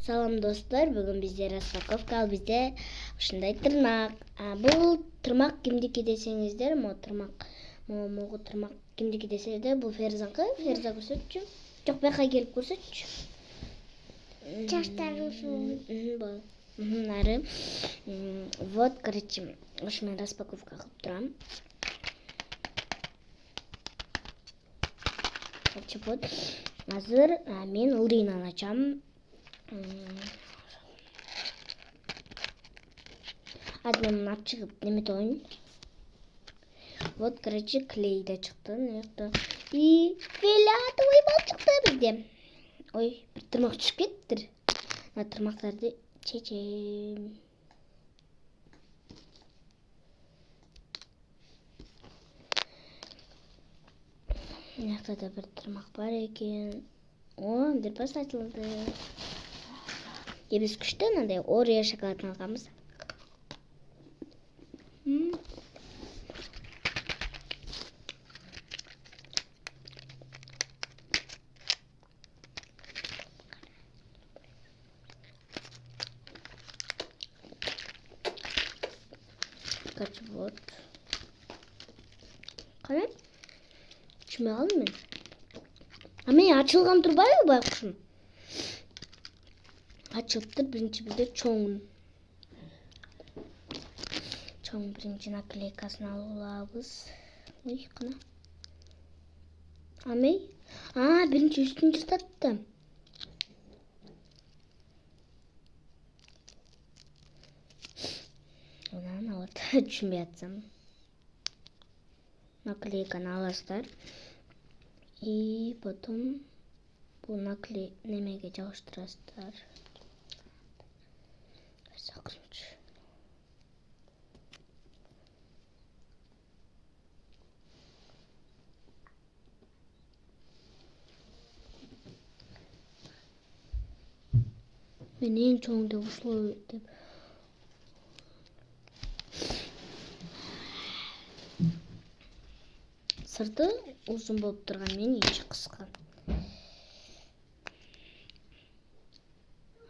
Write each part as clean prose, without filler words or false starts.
Салам достар, бүгін бізде распаковка ал бізде ушундай тырмак. Бул тырмак кимдики десеңиздер, могу тырмак кимдики десеңиздер, бул Ферзанкы. Ферза көрсөтчү. Жок, бияка келип көрсөтчү. Чаштары ушул. Нары. Вот, короче, ушу мен распаковка кылып турам. Короче, вот. Азыр мен ылдыйынан ачам. Азыр мен ачып чыгып немете коеюн. Вот, короче, клей да чыкты. И фиолетовый бал чыкты бизде. Ой, бир тырмак түшүп кетиптир. Мына тырмактарды чечем. Мынакта да бир тырмак бар экен. О, дырпас ачылды. Биз күчтүү мындай Орео шоколадын алганбыз. Короче, вот. Кана? Түшүнбөй калдым мен. Мен ачылган турбайбы байкушум? Ачылыптыр, биринчи бизде чоң биринчи наклейкасын алып алабыз. Ой, кана. Биринчи үстүн жыртатты. Анан вот түшүнбөй атсам. Наклейканы аласыздар. И потом бул немеге жабыштырасыздар. Мен эң чоң деп ушул деп. Сырты узун болуп турган, мен ичи кыска.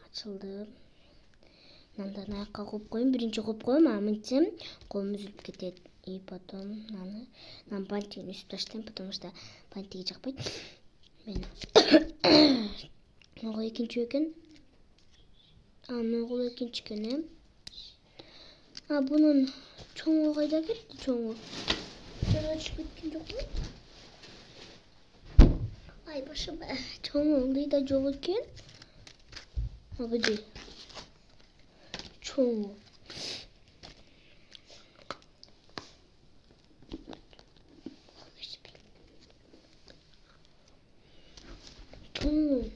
Ачылды. Мындан аякка коюп коеюн, биринчи коюп коем, мынтсем колум үзүлүп кетет. И потом нан бантигин үсүп таштайм, потому что бантиги жакпайт. Мен могу экинчи экен. Могу экинчи экен. Бунун чоңу кайда кетти, чоңу? Жана түшүп кеткен жокпу? Ай, башым. Чоңу ылдыйда жок экен. Абыжы. Чоңу. Чоңу.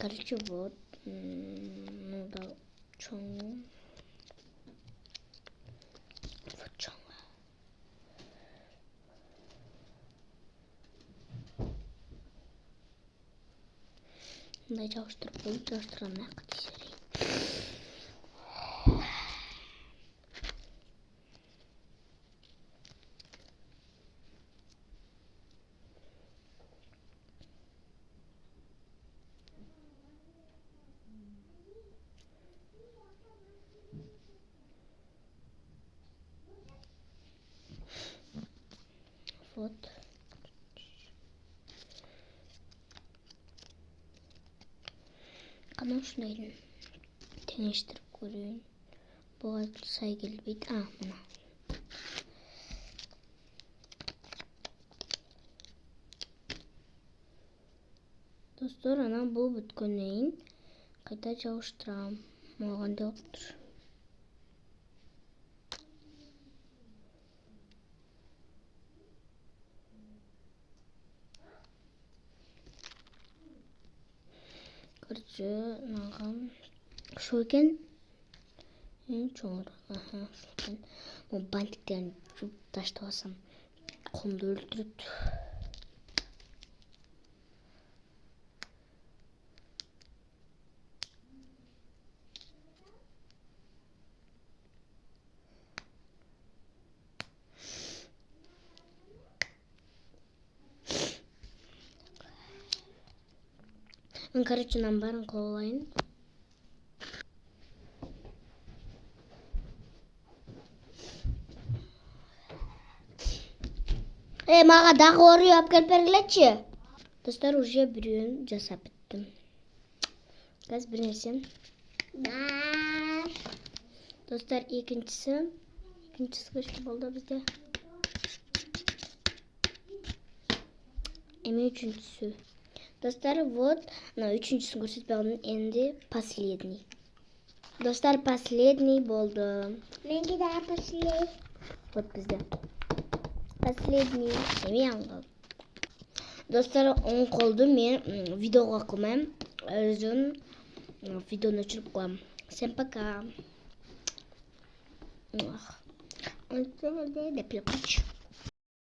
Короче, вот. Ну да, чоңу. Вот чоңу. Мындай жабыштырып коюп, жабыштыргандан кийин тизерейин. Вот. Кана ушундай теңештирип көрөйүн. Буга сай келбейт. Мына. Достор, анан бул бүткөндөн кийин кайта жабыштырам. Мага кандай болуптур? Короче, мага ушул экен. Эң чоңу. Ушул экен. Бул бантиктерин жуп таштап алсам, колумду өлтүрөт. Ben karıcından barın kolayın. Mağa da koruyor apkal perleçi. Dostlar уже bir ürün casap ettim. Gaz birincisi. Dostlar ikincisi kaç oldu bizde? Üçüncüsü. Dostlar вот, üçüncüsünü göstermem endi последний. Dostlar последний oldu. Ne kadar paslı? Вот bizde. Последний. Emin Dostlar 10 oldu. Men videoga koyayım. Özüm videonu açıp koyayım. Всем пока. Он de